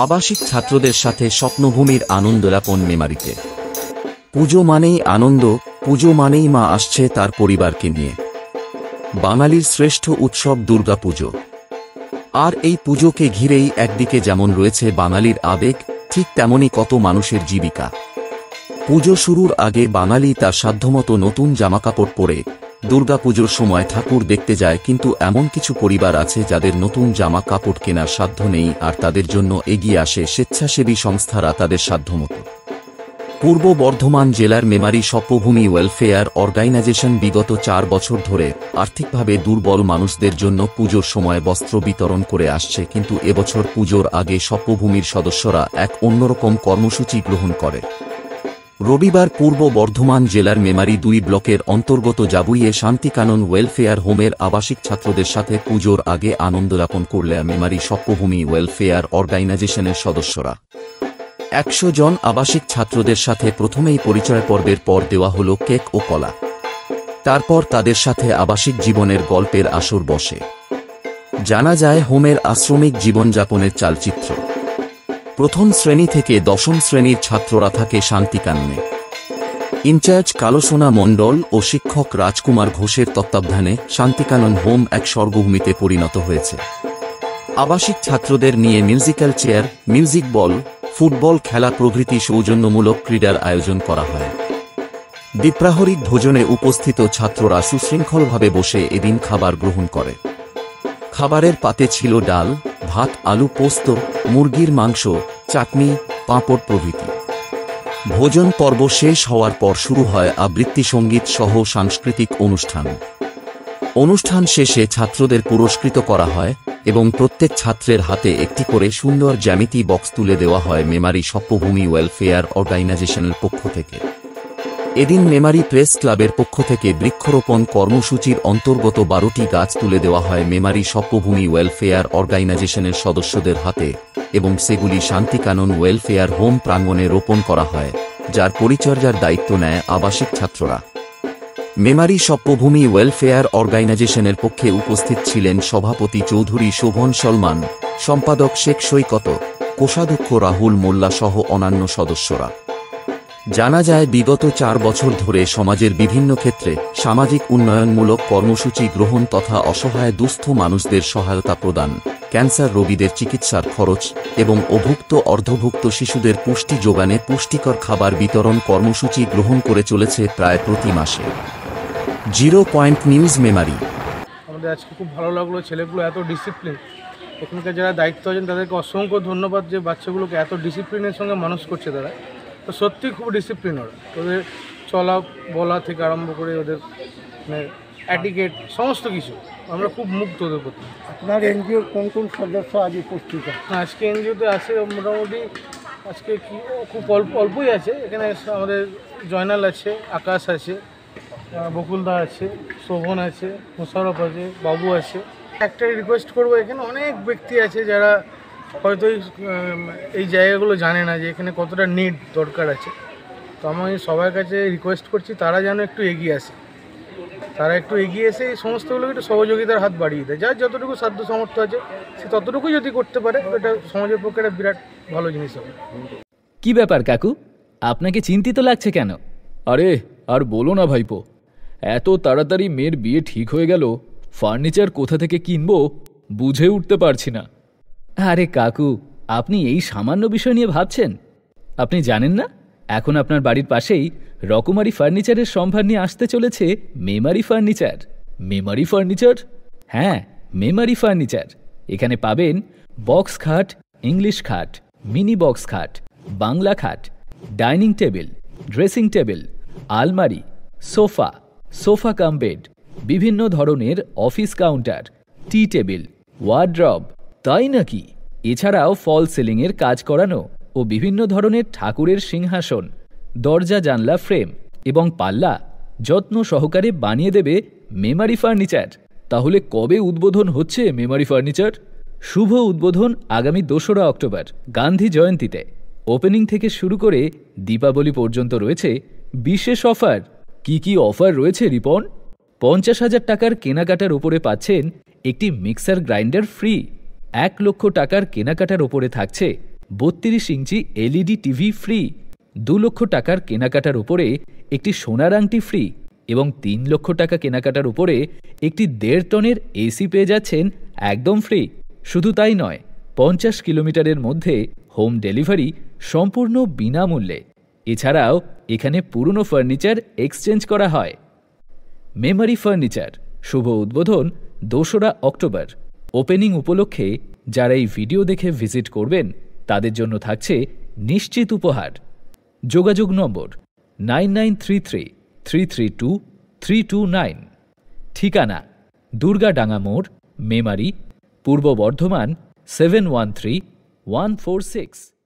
আবাসিক ছাত্রদের সাথে স্বপ্নভূমির আনন্দযাপন মেমারিতে। পুজো মানেই আনন্দ, পুজো মানেই মা আসছে তার পরিবারকে নিয়ে। বাঙালির শ্রেষ্ঠ উৎসব দুর্গাপুজো। আর এই পুজোকে ঘিরেই একদিকে যেমন রয়েছে বাঙালির আবেগ, ঠিক তেমনি কত মানুষের জীবিকা। পুজো শুরুর আগে বাঙালি তার সাধ্যমতো নতুন জামাকাপড় পরে দুর্গাপুজোর সময় ঠাকুর দেখতে যায়, কিন্তু এমন কিছু পরিবার আছে যাদের নতুন জামা কাপড় কেনার সাধ্য নেই, আর তাদের জন্য এগিয়ে আসে স্বেচ্ছাসেবী সংস্থারা তাদের সাধ্যমতো। পূর্ব বর্ধমান জেলার মেমারি স্বপ্নভূমি ওয়েলফেয়ার অর্গানাইজেশন বিগত 4 বছর ধরে আর্থিকভাবে দুর্বল মানুষদের জন্য পুজোর সময় বস্ত্র বিতরণ করে আসছে, কিন্তু এবছর পুজোর আগে স্বপ্নভূমির সদস্যরা এক অন্যরকম কর্মসূচি গ্রহণ করে। রবিবার পূর্ব বর্ধমান জেলার মেমারি 2 ব্লকের অন্তর্গত জাবুইয়ে শান্তিকানন ওয়েলফেয়ার হোমের আবাসিক ছাত্রদের সাথে পুজোর আগে আনন্দযাপন করলে মেমারি স্বপ্নভূমি ওয়েলফেয়ার অর্গানাইজেশনের সদস্যরা। 100 জন আবাসিক ছাত্রদের সাথে প্রথমেই পরিচয় পর্বের পর দেওয়া হল কেক ও কলা। তারপর তাদের সাথে আবাসিক জীবনের গল্পের আসর বসে। জানা যায় হোমের আশ্রমিক জীবনযাপনের চালচিত্র। প্রথম শ্রেণী থেকে 10ম শ্রেণীর ছাত্ররা থাকে শান্তিকাননে। ইনচার্জ কালোসোনা মণ্ডল ও শিক্ষক রাজকুমার ঘোষের তত্ত্বাবধানে শান্তিকানন হোম এক স্বর্গভূমিতে পরিণত হয়েছে। আবাসিক ছাত্রদের নিয়ে মিউজিক্যাল চেয়ার, মিউজিক বল, ফুটবল খেলা প্রভৃতি সৌজন্যমূলক ক্রীড়ার আয়োজন করা হয়। দ্বিপ্রাহরিক ভোজনে উপস্থিত ছাত্ররা সুশৃঙ্খলভাবে বসে এদিন খাবার গ্রহণ করে। খাবারের পাতে ছিল ডাল, ভাত, আলু পোস্ত, মুরগির মাংস, চাটনি, পাঁপড় প্রভৃতি। ভোজন পর্ব শেষ হওয়ার পর শুরু হয় আবৃত্তি সঙ্গীত সহ সাংস্কৃতিক অনুষ্ঠান। অনুষ্ঠান শেষে ছাত্রদের পুরস্কৃত করা হয় এবং প্রত্যেক ছাত্রের হাতে একটি করে সুন্দর জ্যামিতি বক্স তুলে দেওয়া হয় মেমারি স্বপ্নভূমি ওয়েলফেয়ার অর্গানাইজেশনের পক্ষ থেকে। এদিন মেমারি প্রেস ক্লাবের পক্ষ থেকে বৃক্ষরোপণ কর্মসূচির অন্তর্গত 12টি গাছ তুলে দেওয়া হয় মেমারি স্বপ্নভূমি ওয়েলফেয়ার অর্গানাইজেশনের সদস্যদের হাতে এবং সেগুলি শান্তিকানন ওয়েলফেয়ার হোম প্রাঙ্গণে রোপণ করা হয়, যার পরিচর্যার দায়িত্ব নেয় আবাসিক ছাত্ররা। মেমারি স্বপ্নভূমি ওয়েলফেয়ার অর্গানাইজেশনের পক্ষে উপস্থিত ছিলেন সভাপতি চৌধুরী শোভন সলমান, সম্পাদক শেখ সৈকত, কোষাধ্যক্ষ রাহুল মোল্লা সহ অন্যান্য সদস্যরা। জানা যায় বিগত 4 বছর ধরে সমাজের বিভিন্ন ক্ষেত্রে সামাজিক উন্নয়নমূলক কর্মসূচি গ্রহণ তথা অসহায় দুস্থ মানুষদের সহায়তা প্রদান, ক্যান্সার রোগীদের চিকিৎসার খরচ এবং অভুক্ত অর্ধভুক্ত শিশুদের পুষ্টি যোগানে পুষ্টিকর খাবার বিতরণ কর্মসূচি গ্রহণ করে চলেছে প্রায় প্রতি মাসে। 0 পয়েন্ট নিউজ মেমারি। আমাদের আজকে খুব ভালো লাগলো, ছেলেগুলো এত ডিসিপ্লিন। এখানকার যারা দায়িত্ব আছেন তাদেরকে অসংখ্য ধন্যবাদ যে বাচ্চাগুলোকে এত ডিসিপ্লিনের সঙ্গে মানুষ করছে তারা। তো সত্যি খুব ডিসিপ্লিন ওরা, ওদের চলা বলা থেকে আরম্ভ করে ওদের মানে অ্যাটিকেট সমস্ত কিছু, আমরা খুব মুগ্ধ ওদের প্রতি। আপনার এনজিওর কোন কোন সদস্য আজ উপস্থিত? আজকে এনজিওতে আছে মোটামুটি আজকে কি খুব অল্পই আছে। এখানে আমাদের জয়নাল আছে, আকাশ আছে, বকুলদা আছে, শোভন আছে, মোশারফ আছে, বাবু আছে। একটাই রিকোয়েস্ট করবো, এখানে অনেক ব্যক্তি আছে যারা হয়তো এই জায়গাগুলো জানে না যে এখানে কতটা নিড দরকার আছে। তো আমি সবার কাছে রিকোয়েস্ট করছি তারা যেন একটু এগিয়ে আসে, তারা একটু এগিয়ে এসে এই সমস্তগুলোকে একটু সহযোগিতার হাত বাড়িয়ে দেয়। যার যতটুকু সাধ্য সামর্থ্য আছে সে ততটুকুই যদি করতে পারে, এটা সমাজের পক্ষে একটা বিরাট ভালো জিনিস হবে। কি ব্যাপার কাকু, আপনাকে চিন্তিত লাগছে কেন? আরে আর বলো না ভাইপো, এত তাড়াতাড়ি মেয়ের বিয়ে ঠিক হয়ে গেল, ফার্নিচার কোথা থেকে কিনবো বুঝে উঠতে পারছি না। আরে কাকু, আপনি এই সামান্য বিষয় নিয়ে ভাবছেন? আপনি জানেন না এখন আপনার বাড়ির পাশেই রকমারি ফার্নিচারের সম্ভার নিয়ে আসতে চলেছে মেমারি ফার্নিচার। মেমারি ফার্নিচার? হ্যাঁ, মেমারি ফার্নিচার। এখানে পাবেন বক্স খাট, ইংলিশ খাট, মিনি বক্স খাট, বাংলা খাট, ডাইনিং টেবিল, ড্রেসিং টেবিল, আলমারি, সোফা, সোফা কাম বেড, বিভিন্ন ধরনের অফিস কাউন্টার, টি টেবিল, ওয়ার্ড্রব। তাই নাকি? এছাড়াও ফল সিলিংয়ের কাজ করানো ও বিভিন্ন ধরনের ঠাকুরের সিংহাসন, দরজা জানলা ফ্রেম এবং পাল্লা যত্ন সহকারে বানিয়ে দেবে মেমারি ফার্নিচার। তাহলে কবে উদ্বোধন হচ্ছে মেমারি ফার্নিচার? শুভ উদ্বোধন আগামী 2রা অক্টোবর গান্ধী জয়ন্তীতে। ওপেনিং থেকে শুরু করে দীপাবলি পর্যন্ত রয়েছে বিশেষ অফার। কি কি অফার রয়েছে রিপন? 50,000 টাকার কেনাকাটার ওপরে পাচ্ছেন একটি মিক্সার গ্রাইন্ডার ফ্রি। 1 লক্ষ টাকার কেনাকাটার ওপরে থাকছে 32 ইঞ্চি এলইডি টিভি ফ্রি, 2 লক্ষ টাকার কেনাকাটার উপরে একটি সোনার আংটি ফ্রি এবং 3 লক্ষ টাকা কেনাকাটার উপরে একটি 1.5 টনের এসি পেয়ে যাচ্ছেন একদম ফ্রি। শুধু তাই নয়, 50 কিলোমিটারের মধ্যে হোম ডেলিভারি সম্পূর্ণ বিনামূল্যে। এছাড়াও এখানে পুরনো ফার্নিচার এক্সচেঞ্জ করা হয়। মেমারি ফার্নিচার শুভ উদ্বোধন 2রা অক্টোবর। ওপেনিং উপলক্ষে যারা এই ভিডিও দেখে ভিজিট করবেন তাদের জন্য থাকছে নিশ্চিত উপহার। যোগাযোগ নম্বর 9933332329। ঠিকানা দুর্গাডাঙ্গা মোড়, মেমারি, পূর্ব বর্ধমান 713146।